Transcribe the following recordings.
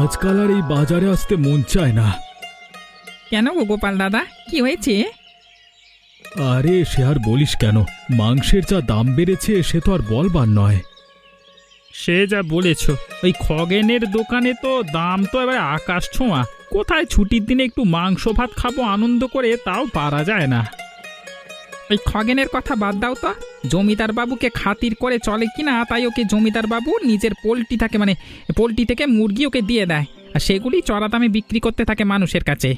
আজকাল আর এই বাজারে আসতে মন চায় না। কেন গো গোপাল দাদা, কি হয়েছে? আরে সে আর বলিস কেন, মাংসের যা দাম বেড়েছে সে তো আর বলবার নয়। সে যা বলেছ, ওই খগেনের দোকানে তো দাম তো এবার আকাশ ছোঁয়া। কোথায় ছুটির দিনে একটু মাংস ভাত খাবো আনন্দ করে, তাও পারা যায় না। ওই খগেনের কথা বাদ দাও তো। জমিদার বাবুকে খাতির করে চলে কিনা, তাই ওকে জমিদার বাবু নিজের পোল্ট্রি থাকে, মানে পোল্ট্রি থেকে মুরগি ওকে দিয়ে দেয়, আর সেগুলি চড়া দামে বিক্রি করতে থাকে মানুষের কাছে।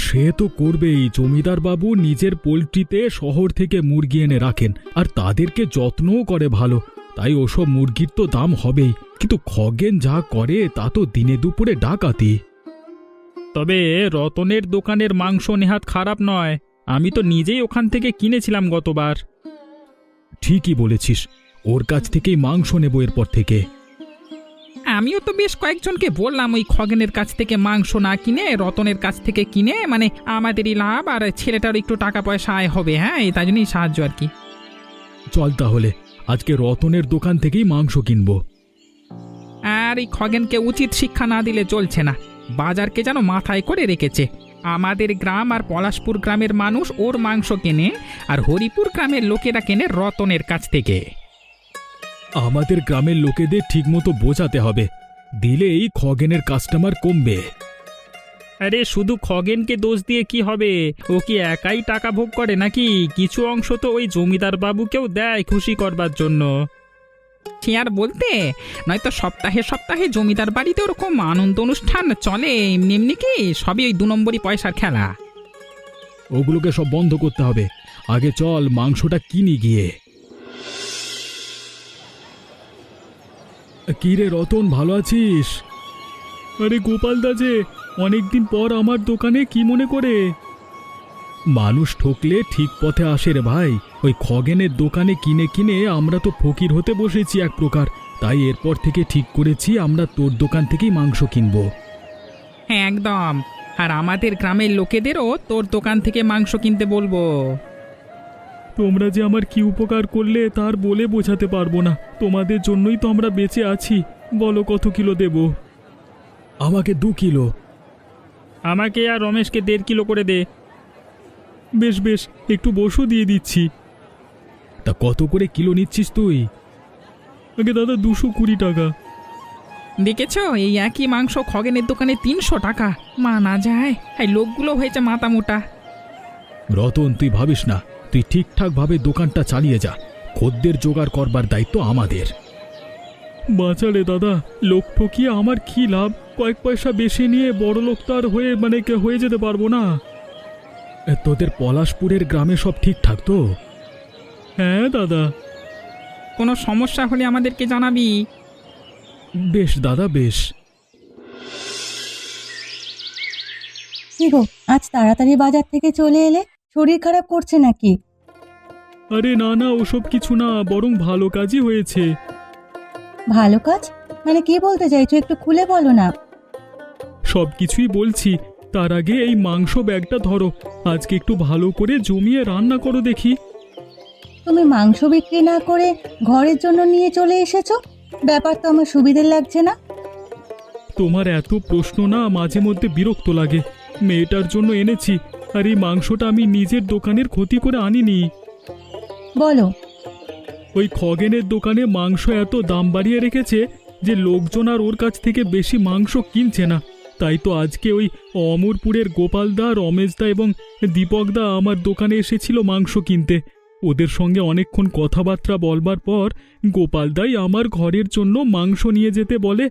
সে তো করবেই, জমিদার বাবু নিজের পোল্ট্রিতে শহর থেকে মুরগি এনে রাখেন আর তাদেরকে যত্নও করে ভালো, তাই ওসব মুরগির তো দাম হবেই। কিন্তু খগেন যা করে তা তো দিনে দুপুরে ডাকাতি। তবে রতনের দোকানের মাংস নেহাত খারাপ নয়, আমি তো নিজেই ওখান থেকে কিনেছিলাম গতবার। ঠিকই বলেছিস, ওর কাছ থেকেই মাংস নেব এরপর থেকে। আমিও তো বেশ কয়েকজনকে বললাম ওই খগেনের কাছ থেকে মাংস না কিনে রতনের কাছ থেকে কিনে, মানে আমাদেরই লাভ আর ছেলেটার একটু টাকা পয়সা আয় হবে। হ্যাঁ, তাই জন্যই সাহায্য আর কি। চল তাহলে আজকে রতনের দোকান থেকেই মাংস কিনবো। আর এই খগেনকে উচিত শিক্ষা না দিলে চলছে না, বাজারকে যেন মাথায় করে রেখেছে। আমাদের গ্রাম আর পলাশপুর গ্রামের মানুষ ওর মাংস কেনে, আর হরিপুর গ্রামের লোকেরা কেনে রতনের কাছ থেকে। আমাদের গ্রামের লোকেদের ঠিকমতো বোঝাতে হবে, দিলেই খগেনের কাস্টমার কমবে। আরে শুধু খগেনকে দোষ দিয়ে কি হবে? ও কি একাই টাকা ভোগ করে নাকি? কিছু অংশ তো ওই জমিদার বাবুকেও দেয় খুশি করবার জন্য। সে আর বলতে, নয়তো সপ্তাহে সপ্তাহে জমিদার বাড়িতে ওরকম আনন্দ অনুষ্ঠান চলে, এমনি এমনি কি সবই ওই 2 নম্বরই পয়সার খেলা। ওগুলোকে সব বন্ধ করতে হবে, আগে চল মাংসটা কিনি গিয়ে। কি রে রতন, ভালো আছিস? আরে গোপাল দা যে, অনেকদিন পর আমার দোকানে কি মনে করে? মানুষ ঠকলে ঠিক পথে আসে রে ভাই। ওই খগেনের দোকানে কিনে কিনে আমরা তো ফকির হতে বসেছি এক প্রকার, তাই এরপর থেকে ঠিক করেছি আমরা তোর দোকান থেকেই মাংস কিনবো। হ্যাঁ একদম, আর আমাদের গ্রামের লোকেদেরও তোর দোকান থেকে মাংস কিনতে বলবো। তোমরা যে আমার কি উপকার করলে তার বলে বোঝাতে পারবো না, তোমাদের জন্যই তো আমরা বেঁচে আছি। বলো কত কিলো দেব? আমাকে 2 কিলো। আমাকে আর রমেশকে 1.5 কিলো করে দে। বেশ বেশ, একটু বসু দিয়ে দিচ্ছি। তা কত করে কিলো নিচ্ছিস তুই? আগে দাদা 220 টাকা। দেখেছো, এই একই মাংস খগেনের দোকানে 300 টাকা। মানা যায়, এই লোকগুলো হয়েছে মাথা মোটা। রতন তুই ভাবিস না, তুই ঠিকঠাক ভাবে দোকানটা চালিয়ে যা, খদ্দের জোগাড় করবার দায়িত্ব আমাদের। বাঁচালে দাদা, লোক ঠকিয়ে আমার কি লাভ? কয়েক পয়সা বেশি নিয়ে বড় লোক তো আর হয়ে যেতে পারবো না। তোদের পলাশপুরের গ্রামে সব ঠিকঠাক তো? হ্যাঁ দাদা। কোনো সমস্যা হলে আমাদেরকে জানাবি। বেশ দাদা, বেশ। কি গো, আজ তাড়াতাড়ি বাজার থেকে চলে এলে? শরীর খারাপ করছে নাকি? আরে না না, ওসব কিছু না, বরং ভালো কাজই হয়েছে। ভালো কাজ মানে কি বলতে চাইছো? একটু খুলে বলো না। সব কিছুই বলছি, তার আগে এই মাংস ব্যাগটা ধরো, আজকে একটু ভালো করে জমিয়ে রান্না করো দেখি। তুমি মাংস বিক্রি না করে ঘরের জন্য নিয়ে চলে এসেছো, ব্যাপার তো আমার সুবিধের লাগছে না। তোমার এত প্রশ্ন না মাঝে মধ্যে বিরক্ত লাগে। মেয়েটার জন্য এনেছি, আর এই মাংসটা আমি নিজের দোকানের ক্ষতি করে আনিনি। বলো। ওই খগেনের দোকানে মাংস এত দাম বাড়িয়ে রেখেছে যে লোকজন আর ওর কাছ থেকে বেশি মাংস কিনছে না। তাই তো আজকে ওই অমরপুরের গোপালদা, রমেশদা এবং দীপকদা আমার দোকানে এসেছিল মাংস কিনতে। ওদের সঙ্গে অনেকক্ষণ কথাবার্তা বলবার পর গোপালদাই আমার ঘরের জন্য মাংস নিয়ে যেতে বলে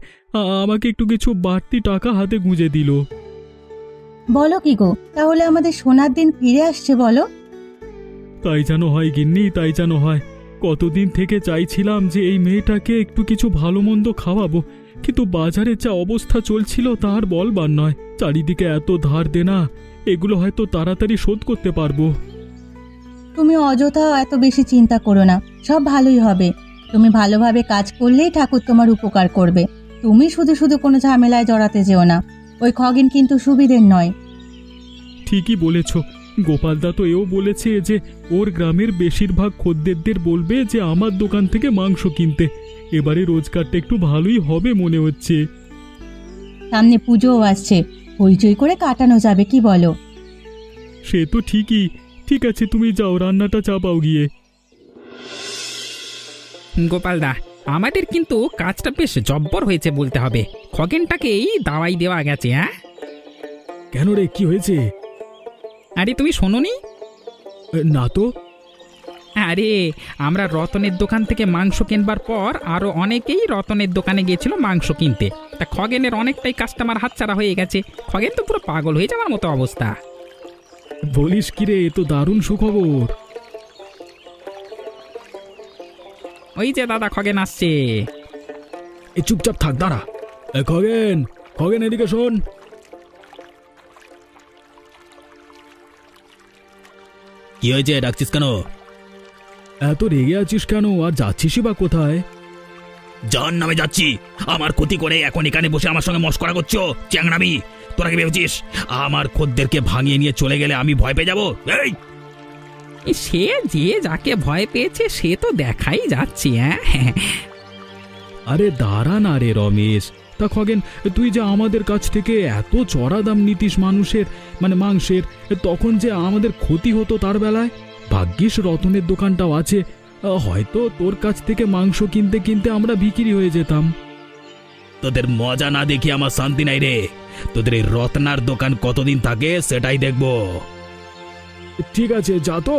আমাকে একটু কিছু বাড়তি টাকা হাতে গুঁজে দিল। বলো কি গো, তাহলে আমাদের সোনার দিন ফিরে আসছে বলো? তাই যেন হয় গিন্নি, তাই যেন হয়। কতদিন থেকে চাইছিলাম যে এই মেয়েটাকে একটু কিছু ভালো মন্দ খাওয়াবো, কিন্তু বাজারে যা অবস্থা চলছিল তার বলবার নয়। চারিদিকে এত ধার দেনা, এগুলো হয়তো তাড়াতাড়ি শোধ করতে পারবো। তুমি অযথা এত বেশি চিন্তা করো না, সব ভালোই হবে। তুমি ভালোভাবে কাজ করলেই ঠাকুর তোমার উপকার করবে। তুমি শুধু শুধু কোনো ঝামেলায় জড়াতে যেও না। ওই খগেন কিন্তু সুবিধের নয়। ঠিকই বলেছ, গোপালদা তো এও বলেছে যে ওর গ্রামের বেশিরভাগ খদ্দেরদের বলবে যে আমার দোকান থেকে মাংস কিনতে। এবারে রোজগারটা একটু ভালোই হবে মনে হচ্ছে। সামনে পুজোও আসছে, হইচই করে কাটানো যাবে, কি বলো? সে তো ঠিকই। ঠিক আছে, তুমি যাও, রান্নাটা চাপাও গিয়ে। গোপালদা, আমাদের কিন্তু কাজটা বেশ জব্বর হয়েছে বলতে হবে। খগেনটাকেই দাওয়াই দেওয়া গেছে। হ্যাঁ, কেন রে, কি হয়েছে? আরে তুমি শোনোনি? না তো। আরে আমরা রতনের দোকান থেকে মাংস কিনবার পর আরো অনেকেই রতনের দোকানে গিয়েছিল মাংস কিনতে। তা খগেনের অনেকটাই কাস্টমার হাতছাড়া হয়ে গেছে। খগেন তো পুরো পাগল হয়ে যাওয়ার মতো অবস্থা। বলিস কি রে, এ তো দারুণ সুখবর। ওই যে দাদা খগেন আসছে। এ চুপচাপ থাক, দাঁড়া। খগেন, খগেন এদিকে শোন। কি হয়েছে, ডাকছিস কেন? এত রেগে আছিস কেন, আর যাচ্ছিসই বা কোথায়? জান নামে যাচ্ছি। আমার ক্ষতি করে এখন এখানে বসে আমার সঙ্গে মস্করা করছো? চ্যাংড়ামি! তোরা কি ভেবেছিস আমার খদ্দেরকে ভাঙিয়ে নিয়ে চলে গেলে আমি ভয় পেয়ে যাবো? এই সে যে যাকে ভয় পেয়েছে সে তো দেখাই যাচ্ছে। হ্যাঁ, আরে দাঁড়া না রে রমেশ। তা খগেন, তুই যে আমাদের কাছ থেকে এত চড়া দাম নিতিস মানুষের, মানে মাংসের, তখন যে আমাদের ক্ষতি হতো তার বেলায়। ভাগ্যিস রতনের দোকানটাও আছে, হয়তো তোর কাছ থেকে মাংস কিনতে কিনতে আমরা বিক্রি হয়ে যেতাম। তোদের মজা না দেখি আমার শান্তি নাই রে। তোদের এই রত্নার দোকান কতদিন থাকে সেটাই দেখবো। ঠিক আছে, যা তো।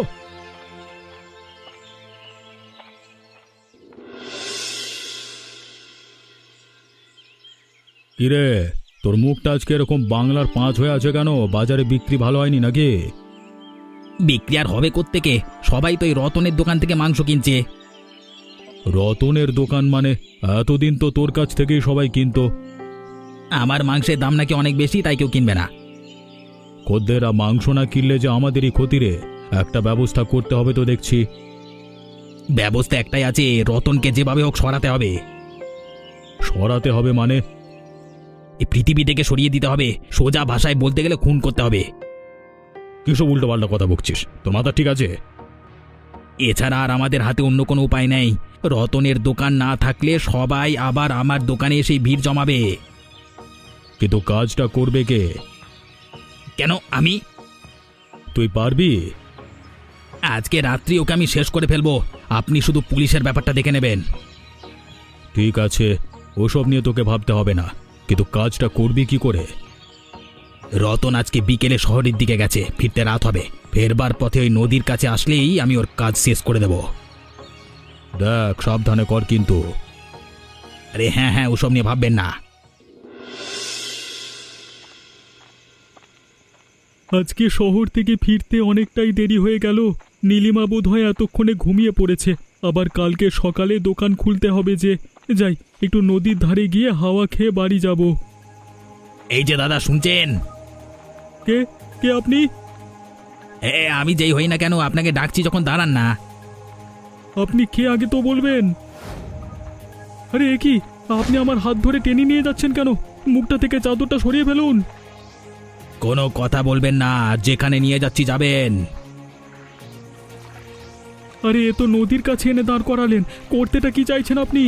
কিরে, তোর মুখটা আজকে এরকম বাংলার 5 হয়ে আছে কেন? বাজারে বিক্রি ভালো হয়নি নাকি? বিক্রি আর হবে কোত্থেকে? সবাই তো এই রতনের দোকান থেকে মাংস কিনছে। রতনের দোকান মানে? এতদিন তো তোর কাছ থেকেই সবাই কিনতো। আমার মাংসের দাম নাকি অনেক বেশি, তাই কেউ কিনবে না। খদ্দেররা মাংস না কিনলে যে আমাদেরই ক্ষতি রে। একটা ব্যবস্থা করতে হবে তো দেখছি। ব্যবস্থা একটাই আছে, রতনকে যেভাবে হোক সরাতে হবে। সরাতে হবে মানে? এই পৃথিবী থেকে সরিয়ে দিতে হবে। সোজা ভাষায় বলতে গেলে খুন করতে হবে। কিসব উল্টো পাল্টা কথা বকছিস? তোর মাথা ঠিক আছে? এছাড়া আর আমাদের হাতে অন্য কোনো উপায় নেই। রতনের দোকান না থাকলে সবাই আবার আমার দোকানে এসে ভিড় জমাবে। কিন্তু কাজটা করবে কে? কেন আমি? তুই পারবি? আজকে রাত্রি ওকে আমি শেষ করে ফেলবো। আপনি শুধু পুলিশের ব্যাপারটা দেখে নেবেন। ঠিক আছে, ওসব নিয়ে তোকে ভাবতে হবে না, কিন্তু কাজটা করবি কি করে? রতন আজকে বিকেলে শহরের দিকে গেছে, ফিরতে রাত হবে। ফেরবার পথে ওই নদীর কাছে আসলেই আমি ওর কাজ শেষ করে দেব। দেখ, সাবধানে কর কিন্তু। আরে হ্যাঁ হ্যাঁ, ওসব নিয়ে ভাববেন না। আজকে শহর থেকে ফিরতে অনেকটাই দেরি হয়ে গেল। নীলিমা বোধহয় এতক্ষণে ঘুমিয়ে পড়েছে। আবার কালকে সকালে দোকান খুলতে হবে যে। যাই, একটু নদীর ধারে গিয়ে হাওয়া খেয়ে বাড়ি যাব। এই যে দাদা, শুনছেন? কে কে আপনি? আমি যেই হই না কেন, আপনাকে ডাকছি যখন দাঁড়ান না। আপনি কে আগে তো বলবেন। আরে এ কি, আপনি আমার হাত ধরে টেনে নিয়ে যাচ্ছেন কেন? মুখটা থেকে চাদরটা সরিয়ে ফেলুন। কোনো কথা বলবেন না, যেখানে নিয়ে যাচ্ছি যাবেন। আরে এ তো নদীর কাছে এনে দাঁড় করালেন, করতেটা কি চাইছেন আপনি?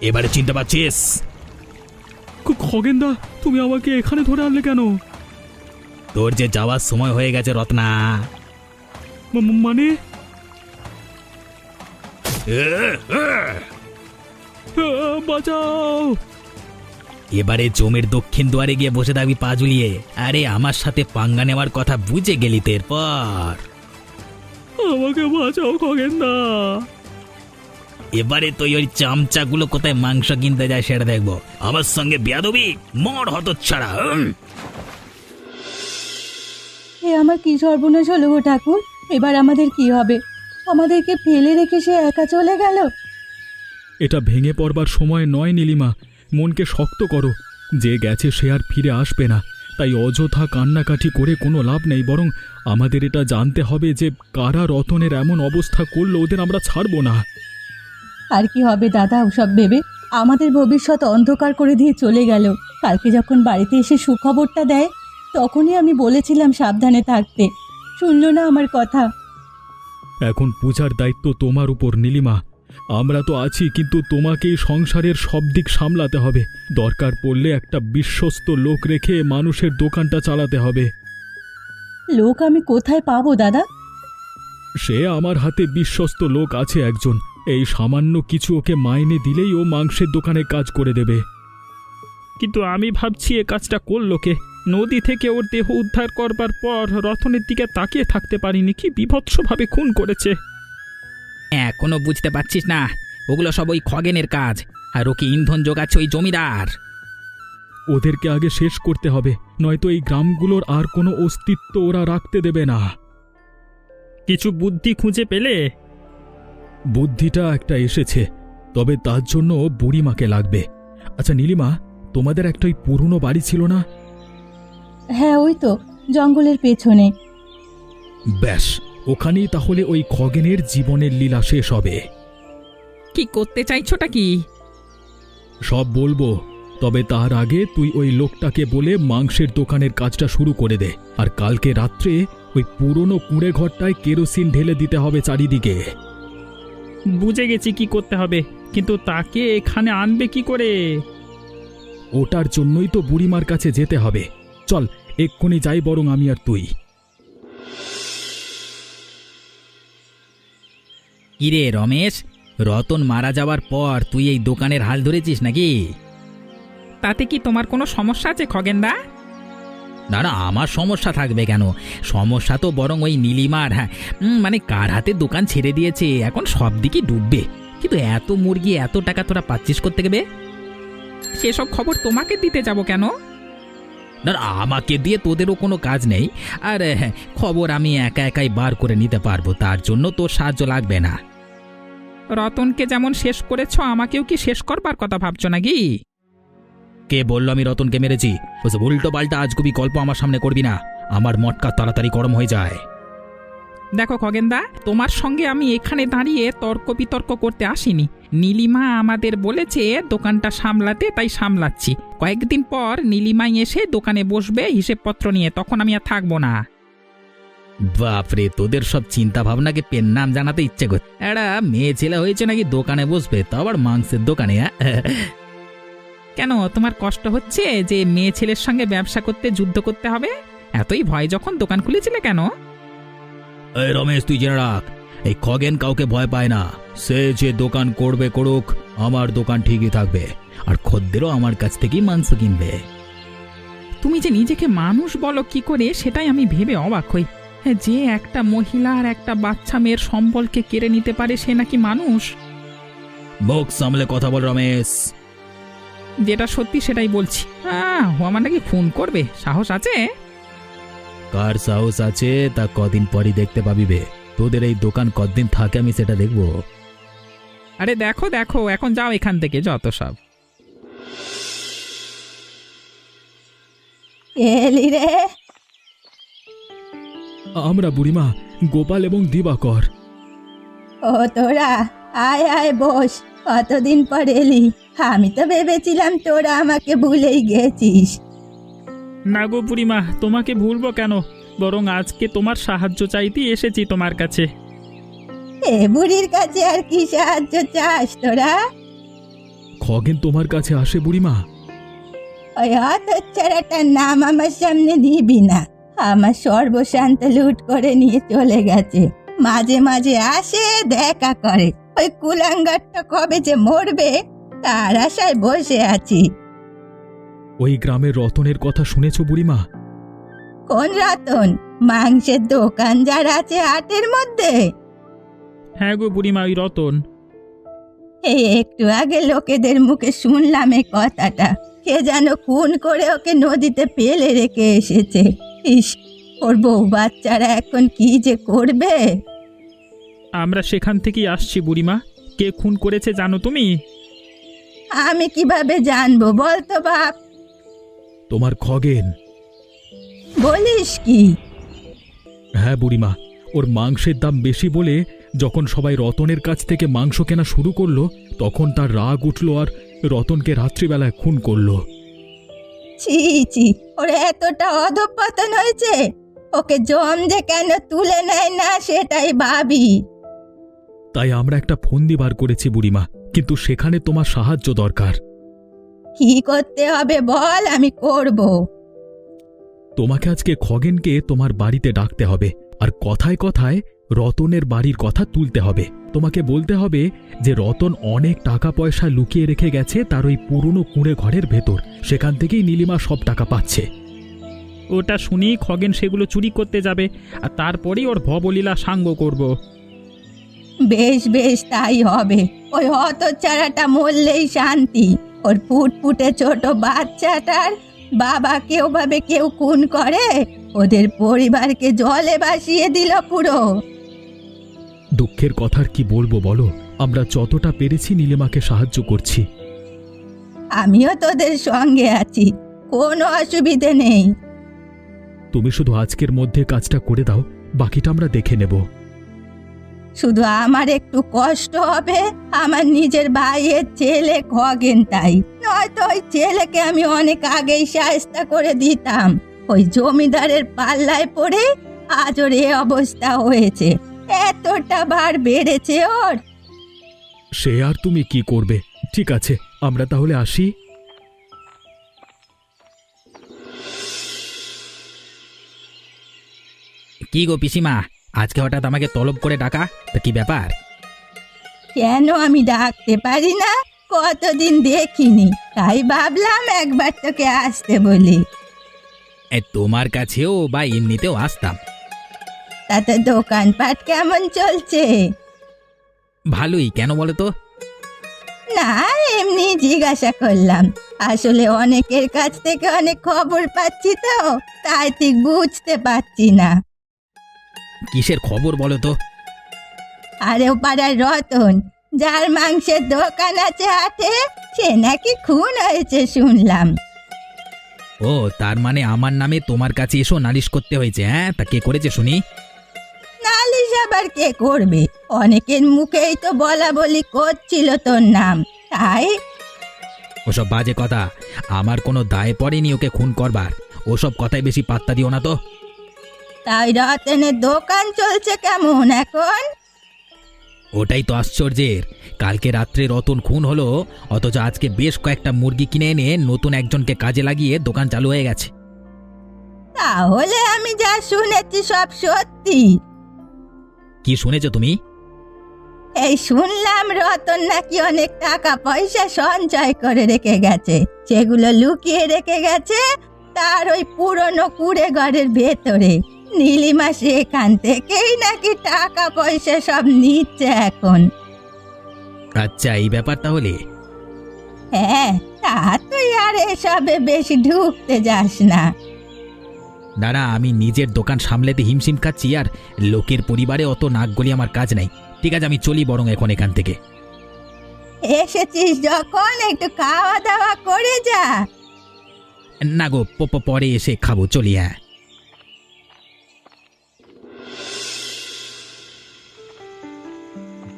এবারে চিনতে পারছিস? খগেনদা, তুমি আমাকে এখানে ধরে আনলে কেন? তোর যে যাওয়ার সময় হয়ে গেছে রত্না। মানে? বাঁচাও! এবারে জমির দক্ষিণ দুয়ারে গিয়ে বসে থাকবি পা ঝুলিয়ে। আরে আমার সাথে পাঙ্গা নেওয়ার কথা বুঝে গেলি তো এরপর। আমাকে বাঁচাও খগেনদা। এবারে তুই ওই চামচাগুলো কোথায় মাংস কিনতে যায় সেটা দেখবো। আমার সঙ্গে বেয়াদবি, মর হতচ্ছাড়া। এ আমার কি সর্বনাশ হলো গো ঠাকুর! এবার আমাদের কি হবে? আমাদেরকে ফেলে রেখে সে একা চলে গেল। এটা ভেঙে পড়বার সময় নয় নীলিমা, মনকে শক্ত করো। যে গেছে সে আর ফিরে আসবে না, তাই অযথা কান্নাকাটি করে কোনো লাভ নেই। বরং আমাদের এটা জানতে হবে যে কারা রতনের এমন অবস্থা করলো, ওদের আমরা ছাড়বো না। আর কি হবে দাদা ওসব ভেবে? আমাদের ভবিষ্যৎ অন্ধকার করে দিয়ে চলে গেল। কালকে যখন বাড়িতে এসে সুখবরটা দেয়, তখনই আমি বলেছিলাম সাবধানে থাকতে। শুনলো না আমার কথা। এখন পূজার দায়িত্ব তোমার উপর নীলিমা। আমরা তো আছি, কিন্তু তোমাকেই সংসারের সব দিক সামলাতে হবে। দরকার পড়লে একটা বিশ্বস্ত লোক রেখে মানুষের দোকানটা চালাতে হবে। লোক আমি কোথায় পাবো দাদা? সে আমার হাতে বিশ্বস্ত লোক আছে একজন। এই সামান্য কিছু ওকে মাইনে দিলেই ও মাংসের দোকানে কাজ করে দেবে। কিন্তু আমি ভাবছি এ কাজটা করলো কে? নদী থেকে ওর দেহ উদ্ধার করবার পর রতনের দিকে তাকিয়ে থাকতে পারিনি, কি বিভৎসভাবে খুন করেছে। এখনো বুঝতে পারছিস না? ওগুলো সব ওই খগেনের কাজ, আর ওকে ইন্ধন যোগাচ্ছে ওই জমিদার। ওদেরকে আগে শেষ করতে হবে, নয়তো এই গ্রামগুলোর আর কোনো অস্তিত্ব ওরা রাখতে দেবে না। কিছু বুদ্ধি খুঁজে পেলে? বুদ্ধিটা একটা এসেছে, তবে তার জন্য বুড়িমাকে লাগবে। আচ্ছা নীলিমা, তোমাদের একটা ওই পুরনো বাড়ি ছিল না? হ্যাঁ, ওই তো জঙ্গলের পেছনে। ব্যাস, ওখানেই তাহলে ওই খগেনের জীবনের লীলা শেষ হবে। কি করতে চাইছোটা কি? সব বলবো, তবে তার আগে তুই ওই লোকটাকে বলে মাংসের দোকানের কাজটা শুরু করে দে। আর কালকে রাত্রে ওই পুরনো কুঁড়ে ঘরটায় কেরোসিন ঢেলে দিতে হবে চারিদিকে। বুঝে গেছি কি করতে হবে, কিন্তু তাকে এখানে আনবে কি করে? ওটার জন্যই তো বুড়িমার কাছে যেতে হবে। চল এক্ষুনি যাই বরং আমি আর তুই। কিরে রমেশ, রতন মারা যাওয়ার পর তুই এই দোকানের হাল ধরেছিস নাকি? তাতে কি তোমার কোনো সমস্যা আছে খগেনদা? না না, আমার সমস্যা থাকবে কেন? সমস্যা তো বরং ওই নীলিমার। হ্যাঁ, মানে কার হাতে দোকান ছেড়ে দিয়েছে, এখন সব দিকে ডুববে। কিন্তু এত মুরগি, এত টাকা তোরা পাচ্ছিস করতে গেবে? সেসব খবর তোমাকে দিতে যাব কেন? না, আমাকে দিয়ে তোদেরও কোনো কাজ নেই। আর হ্যাঁ, খবর আমি একা একাই বার করে নিতে পারবো, তার জন্য তোর সাহায্য লাগবে না। রতনকে যেমন শেষ করেছ, আমাকেও কি শেষ করবার কথা ভাবছো নাকি? কে বললো আমি রতনকে মেরেছি? ওসব উল্টো পাল্টা আজগুবি গল্প আমার সামনে করবি না, আমার মটকা তাড়াতাড়ি গরম হয়ে যায়। দেখো খগেনদা, তোমার সঙ্গে আমি এখানে দাঁড়িয়ে তর্ক বিতর্ক করতে আসিনি। নীলিমা আমাদের বলেছে দোকানটা সামলাতে, তাই সামলাচ্ছি। কয়েকদিন পর নীলিমাই এসে দোকানে বসবে হিসেবপত্র নিয়ে, তখন আমি আর থাকবো না। বাপরে, তোদের সব চিন্তা ভাবনাকে পেন নাম জানাতে ইচ্ছে করছে। একটা মেয়ে ছেলে হয়েছে নাকি দোকানে বসবে, তো আবার মাংসের দোকানে? কেন, তোমার কষ্ট হচ্ছে যে মেয়ে ছেলের সঙ্গে ব্যবসা করতে, যুদ্ধ করতে হবে? এতই ভয় যখন দোকান খুলেছিলে কেন? এই রমেশ, তুই জেনে রাখ, এই খগেন কাউকে ভয় পায় না। সে যে দোকান করবে করুক, আমার দোকান ঠিকই থাকবে, আর খদ্দেরও আমার কাছ থেকেই মাংস কিনবে। তুমি যে নিজেকে মানুষ বলো কি করে, সেটাই আমি ভেবে অবাক হই। যে একটা মহিলা আর একটা বাচ্চা মেয়ের সম্বলকে কেড়ে নিতে পারে, সে নাকি মানুষ? মুখ সামলে কথা বল রমেশ। যেটা সত্যি সেটাই বলছি। ও আমার নাকি খুন করবে, সাহস আছে? কার সাহস আছে তা কদিন পরই দেখতে পাবি বে। তোদের এই দোকান কতদিন থাকে আমি সেটা দেখবো। আরে দেখো দেখো, এখন যাও এখান থেকে, যত সব। এলি রে? আমরা বুড়িমা, গোপাল এবং দিবাকর। ও তোরা, আয় আয় বস। কতদিন পর এলি? আমি তো ভেবেছিলাম তোরা আমাকে ভুলেই গেছিস। না গো বুড়িমা, তোমাকে ভুলবো কেন? বরং আজকে তোমার সাহায্য চাইতেই এসেছি তোমার কাছে। এ বুড়ির কাছে আর কি সাহায্য চাস তোরা? খগেন তোমার কাছে আসে বুড়িমা? ওই হতচ্ছাড়াটার নাম আমার সামনে নিবি না। আমার সর্বশান্ত লুট করে নিয়ে চলে গেছে। মাঝে মাঝে আসে, দেখা করে। ওই কুলাঙ্গারটা কবে যে মরবে তার আশায় বসে আছি। ওই গ্রামের রতনের কথা শুনেছ বুড়িমা? কোন রতন? মাংসের দোকান যার আছে হাটের মধ্যে? হ্যাঁ গো বুড়িমা, ওই রতন। এই একটু আগে লোকেদের মুখে শুনলাম এই কথাটা। কে যেন খুন করে ওকে নদীতে ফেলে রেখে এসেছে। ইস, ওর বউ বাচ্চারা এখন কি যে করবে। আমরা সেখান থেকেই আসছি বুড়িমা। কে খুন করেছে জানো তুমি? আমি কিভাবে জানবো বলতো বাপ? তোমার খগেন। বলিস কি? হ্যাঁ বুড়িমা, ওর মাংসের দাম বেশি বলে যখন সবাই রতনের কাছ থেকে মাংস কেনা শুরু করলো, তখন তার রাগ উঠল আর রতনকে রাত্রিবেলায় খুন করলো। ছি ছি, ওর এতটা অধঃপতন হয়েছে। ওকে জম যে কেন তুলে নেয় না সেটাই ভাবি। তাই আমরা একটা ফন্দি বার করেছি বুড়িমা, কিন্তু সেখানে তোমার সাহায্য দরকার। কি করতে হবে বল, আমি করব। তোমাকে আজকে খগেনকে তোমার বাড়িতে ডাকতে হবে, আর কথায় কথায় রতনের বাড়ির কথা তুলতে হবে। তোমাকে বলতে হবে যে রতন অনেক টাকা পয়সা লুকিয়ে রেখে গেছে তার ওই পুরনো কুঁড়ে ঘরের ভেতর, সেখান থেকেই নীলিমা সব টাকা পাচ্ছে। ওটা শুনেই খগেন সেগুলো চুরি করতে যাবে, আর তারপরেই ওর ভবলীলা সাঙ্গ করব। বেশ বেশ, তাই হবে। ওই হতচ্ছাড়াটা মরলেই শান্তি। ওর ফুটফুটে ছোট বাচ্চাটার বাবাকে ওভাবে কেউ খুন করে? ওদের পরিবারকে জলে ভাসিয়ে দিল পুরো। দুঃখের কথার কি বলবো বলো, আমরা যতটা পেরেছি নীলিমাকে সাহায্য করছি। আমিও তোদের সঙ্গে আছি, কোনো অসুবিধে নেই। তুমি শুধু আজকের মধ্যে কাজটা করে দাও, বাকিটা আমরা দেখে নেব। শুধু আমার একটু কষ্ট হবে, আমার নিজের ভাইয়ের ছেলে খগেন, তাই নয়তো ওই ছেলেকে আমি অনেক আগেই শায়েস্তা করে দিতাম। ওই জমিদারের পাল্লায় পড়ে আজ ওর এ অবস্থা হয়েছে। এতটা বার বেড়েছে ওর। সে আর তুমি কি করবে? ঠিক আছে, আমরা তাহলে আসি। কি গো পিসিমা, আজকে হঠাৎ আমাকে তলব করে ডাকা, তা কি ব্যাপার? কেন আমি ডাকতে পারি না? কতদিন দেখিনি, তাই ভাবলাম একবার তোকে আসতে বলি। তোমার কাছেও বা এমনিতেও আসতাম। তাতে দোকানপাট কেমন চলছে? ভালোই, কেন বলো তো? না, এমনি জিজ্ঞাসা করলাম। আসলে অনেকের কাছ থেকে অনেক খবর পাচ্ছি তো, তাই ঠিক বুঝতে পারছি না। কিসের খবর বলো তো? আরে ও পাড়ার রতন, যার মাংসের দোকান আছে হাটে, সে নাকি খুন হয়েছে শুনলাম। ও, তার মানে আমার নামে তোমার কাছে এসো নালিশ করতে হয়েছে? হ্যাঁ, তা কে করেছে শুনি? নালিশ আবার কে করবে? অনেকের মুখেই তো বলা বলি করছিল তোর নাম, তাই। ওসব বাজে কথা, আমার কোনো দায় পড়েনি ওকে খুন করবার। ওসব কথায় বেশি পাত্তা দিও না তো। তাই রতনের দোকান চলছে কেমন এখন? ওটাই তো আশ্চর্যের, কালকে রাত্রে রতন খুন হলো, অথচ আজকে বেশ কয়েকটা মুরগি কিনে এনে নতুন একজনকে কাজে লাগিয়ে দোকান চালু হয়ে গেছে। তাহলে আমি যা শুনেছি সব সত্যি? কি শুনেছো তুমি? এই শুনলাম রতন নাকি অনেক টাকা পয়সা সঞ্চয় করে রেখে গেছে, সেগুলো লুকিয়ে রেখে গেছে তার ওই পুরনো কুড়ে ঘরের ভেতরে। নীলিমা সেখান থেকেই নাকি টাকা পয়সা সব নিচ্ছে এখন। আচ্ছা, এই ব্যাপার তাহলে। হ্যাঁ, তা তুই আর এসবে বেশি ঢুকতে যাস না। না না, আমি নিজের দোকান সামলাতে হিমশিম খাচ্ছি, আর লোকের পরিবারে অত নাক গলি আমার কাজ নাই। ঠিক আছে, আমি চলি বরং এখন এখান থেকে। এসেছিস যখন একটু খাওয়া দাওয়া করে যা। না গো, পরে এসে খাবো, চলি। হ্যাঁ,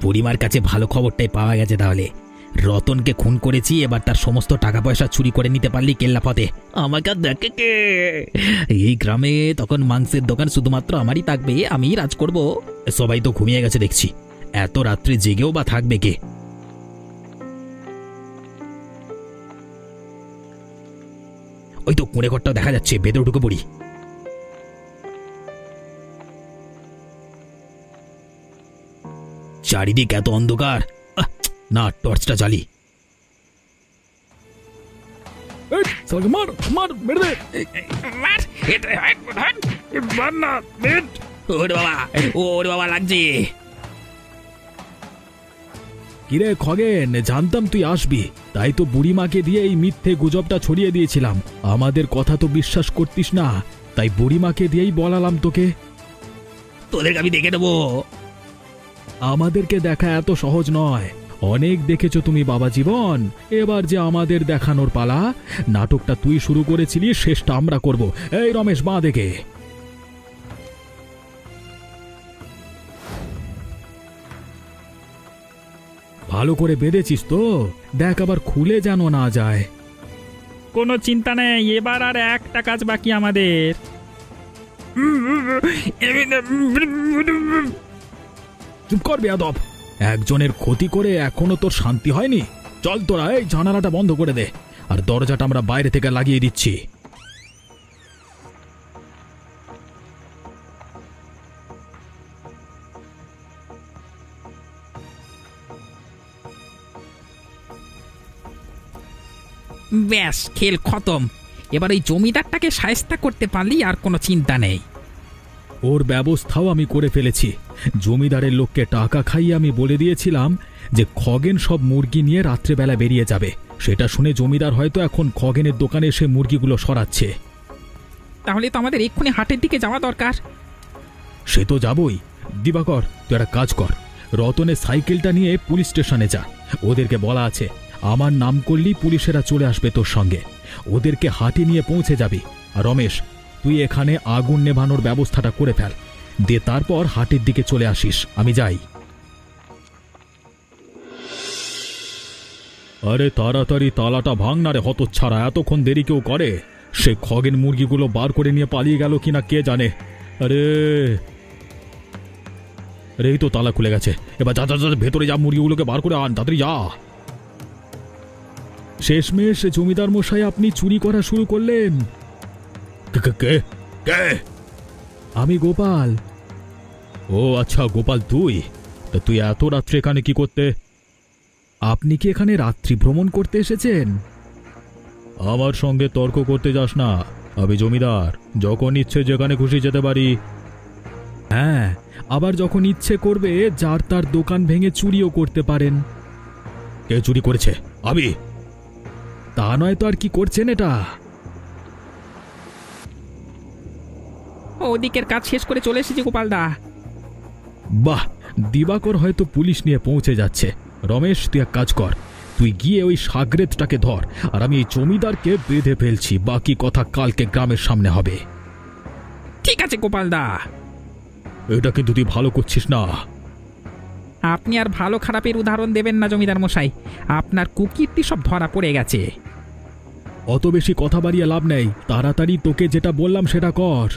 বুড়িমার কাছে ভালো খবরটাই পাওয়া গেছে। তাহলে রতনকে খুন করেছি, এবার তার সমস্ত টাকা পয়সা চুরি করে নিতে পারলি কেল্লাফতে। আমাকে আর দেখে কে? এই গ্রামে তখন মাংসের দোকান শুধুমাত্র আমারই থাকবে, আমিই রাজ করব। সবাই তো ঘুমিয়ে গেছে দেখছি, এত রাত্রে জেগেও বা থাকবে কে? ওই তো কুঁড়ে ঘরটাও দেখা যাচ্ছে, ভেতরে ঢুকে পড়ি। চারিদিক এত অন্ধকার, না টর্চটা জ্বালি। মার মার, মেরে দে। ওরে বাবা, লাগছে। কিরে খগেন, জানতাম তুই আসবি, তাই তো বুড়িমাকে দিয়ে এই মিথ্যে গুজবটা ছড়িয়ে দিয়েছিলাম। আমাদের কথা তো বিশ্বাস করতিস না, তাই বুড়িমাকে দিয়েই বলালাম তোকে। তোদেরকে আমি দেখে নেবো। আমাদেরকে দেখা এত সহজ নয়, অনেক দেখেছো তুমি বাবা জীবন। এবার যে আমাদের দেখানোর পালা। নাটকটা তুই শুরু করেছিলি, শেষটা আমরা করব। এই রমেশ, বাঁ দেখে। ভালো করে বেঁধেছিস তো? দেখ আবার খুলে যেন না যায়। কোনো চিন্তা নেই, এবার আর একটা কাজ বাকি আমাদের। চুপ কর বেয়াদব। একজনের ক্ষতি করে এখনো তোর শান্তি হয়নি? চল তোরা এই জানালাটা বন্ধ করে দে, আর দরজাটা আমরা বাইরে থেকে লাগিয়ে দিচ্ছি। ব্যাস, খেল খতম। এবার ওই জমিদারটাকে শায়েস্তা করতে পারলি আর কোনো চিন্তা নেই। ওর ব্যবস্থাও আমি করে ফেলেছি। জমিদারের লোককে টাকা খাইয়ে আমি বলে দিয়েছিলাম যে খগেন সব মুরগি নিয়ে রাত্রেবেলা বেরিয়ে যাবে। সেটা শুনে জমিদার হয়তো এখন খগেনের দোকানে এসে মুরগিগুলো সরাচ্ছে। তাহলে তো আমাদের এক্ষুনি হাটের দিকে যাওয়া দরকার। সে তো যাবই। দিবাকর, তুই একটা কাজ কর, রতনের সাইকেলটা নিয়ে পুলিশ স্টেশনে যা। ওদেরকে বলা আছে আমার নাম করলেই পুলিশেরা চলে আসবে তোর সঙ্গে। ওদেরকে হাটে নিয়ে পৌঁছে যাবি। আর রমেশ, তুই এখানে আগুন নেভানোর ব্যবস্থাটা করে ফেল, দিয়ে তারপর হাটের দিকে চলে আসিস। আমি যাই। আরে তাড়াতাড়ি তালাটা ভাঙ না রে হতচ্ছাড়া, এতক্ষণ দেরি কেউ করে? সে খগেন মুরগিগুলো বার করে নিয়ে পালিয়ে গেল কিনা কে জানে। আরে আরে এই তো তালা খুলে গেছে। এবার যা যা যা, ভেতরে যা, মুরগিগুলোকে বার করে আন, তাড়াতাড়ি যা। শেষমেশ জমিদার মশাই, আপনি চুরি করা শুরু করলেন? কে? আমি গোপাল। ও আচ্ছা গোপাল, তুই এত রাত্রে এখানে কি করতে? আপনি কি এখানে রাত্রি ভ্রমণ করতে এসেছেন? আমার সঙ্গে তর্ক করতে যাস না, আমি জমিদার, যখন ইচ্ছে যেখানে খুশি যেতে পারি। হ্যাঁ, আবার যখন ইচ্ছে করবে যার তার দোকান ভেঙে চুরিও করতে পারেন। কে চুরি করেছে? আমি। তা নয় তো আর কি করছেন এটা? ওদিকের কাজ শেষ করে চলে এসেছি গোপালদা। বাহ, দিবাকর হয়তো পুলিশ নিয়ে পৌঁছে যাচ্ছে। রমেশ, তুই এক কাজ কর, তুই গিয়ে ওই সাগরেদটাকে ধর, আর আমি এই জমিদারকে বেঁধে ফেলছি। বাকি কথা কালকে গ্রামের সামনে হবে। ঠিক আছে গোপালদা। এটা কিন্তু তুই ভালো করছিস না। আপনি আর ভালো খারাপের উদাহরণ দেবেন না জমিদার মশাই, আপনার কুকীর্তি সব ধরা পড়ে গেছে। অত বেশি কথা বাড়িয়ে লাভ নেই, তাড়াতাড়ি তোকে যেটা বললাম সেটা কর।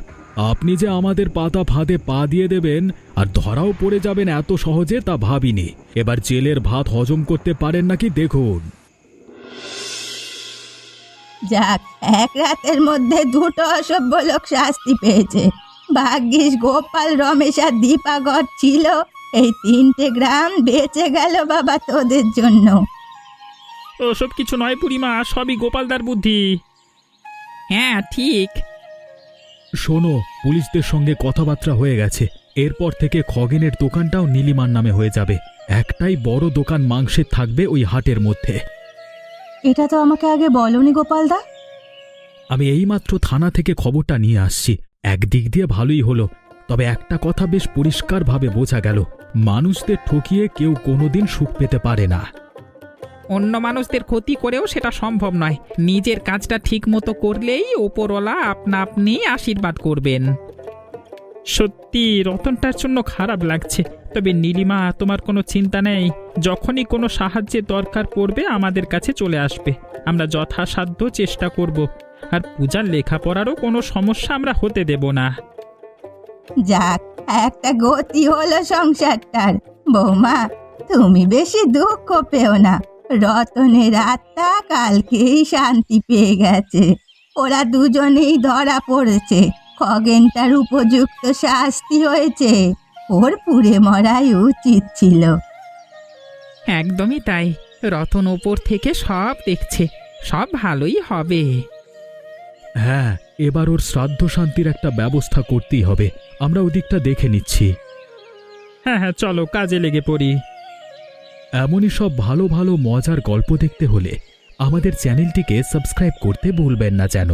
আপনি যে আমাদের পাতা ফাঁদে পা দিয়ে দেবেন আর ধরাও পড়ে যাবেন এত সহজে তা ভাবিনি। এবার জেলের ভাত হজম করতে পারেন নাকি দেখুন। যাক, এক রাতের মধ্যে দুটো অসভ্য লোক শাস্তি পেয়েছে। ভাগ্যিস গোপাল, রমেশ আর দীপাকর ছিল, এই তিনটে গ্রাম বেঁচে গেল বাবা তোদের জন্য। ওসব কিছু নয় বুড়িমা, সবই গোপালদার বুদ্ধি। হ্যাঁ ঠিক। শোনো, পুলিশদের সঙ্গে কথাবার্তা হয়ে গেছে। এরপর থেকে খগেনের দোকানটাও নীলিমার নামে হয়ে যাবে। একটাই বড় দোকান মাংসের থাকবে ওই হাটের মধ্যে। এটা তো আমাকে আগে বলনি গোপালদা। আমি এইমাত্র থানা থেকে খবরটা নিয়ে আসছি। একদিক দিয়ে ভালোই হলো, তবে একটা কথা বেশ পরিষ্কারভাবে বোঝা গেল, মানুষদের ঠকিয়ে কেউ কোনোদিন সুখ পেতে পারে না। অন্য মানুষদের ক্ষতি করেও সেটা সম্ভব নয়। নিজের কাজটা ঠিক মতো করলেই ওপরওয়ালা আপনা আপনি আশীর্বাদ করবেন। সত্যি রতনটার জন্য খারাপ লাগছে, তবে নীলিমা তোমার কোনো চিন্তা নেই। যখনই কোনো সাহায্যের দরকার পড়বে আমাদের কাছে চলে আসবে। আমরা যথাসাধ্য চেষ্টা করব, আর পূজার লেখাপড়ারও কোনো সমস্যা আমরা হতে দেব না। যাক, একটা গতি হলো সংসারটার। বৌমা, তুমি বেশি দুঃখ পেও না। রতনের আত্মা কালকেই শান্তি পেয়ে গেছে। ওরা দুজনেই ধরা পড়েছে। খগেনটার উপযুক্ত শাস্তি হয়েছে। ওর পুড়ে মরাই উচিত ছিল। একদমই তাই। রতন ওপর থেকে সব দেখছে, সব ভালোই হবে। হ্যাঁ, এবার ওর শ্রাদ্ধ শান্তির একটা ব্যবস্থা করতেই হবে। আমরা ওদিকটা দেখে নিচ্ছি। হ্যাঁ হ্যাঁ, চলো কাজে লেগে পড়ি। এমনই সব ভালো ভালো মজার গল্প দেখতে হলে আমাদের চ্যানেলটিকে সাবস্ক্রাইব করতে ভুলবেন না যেন।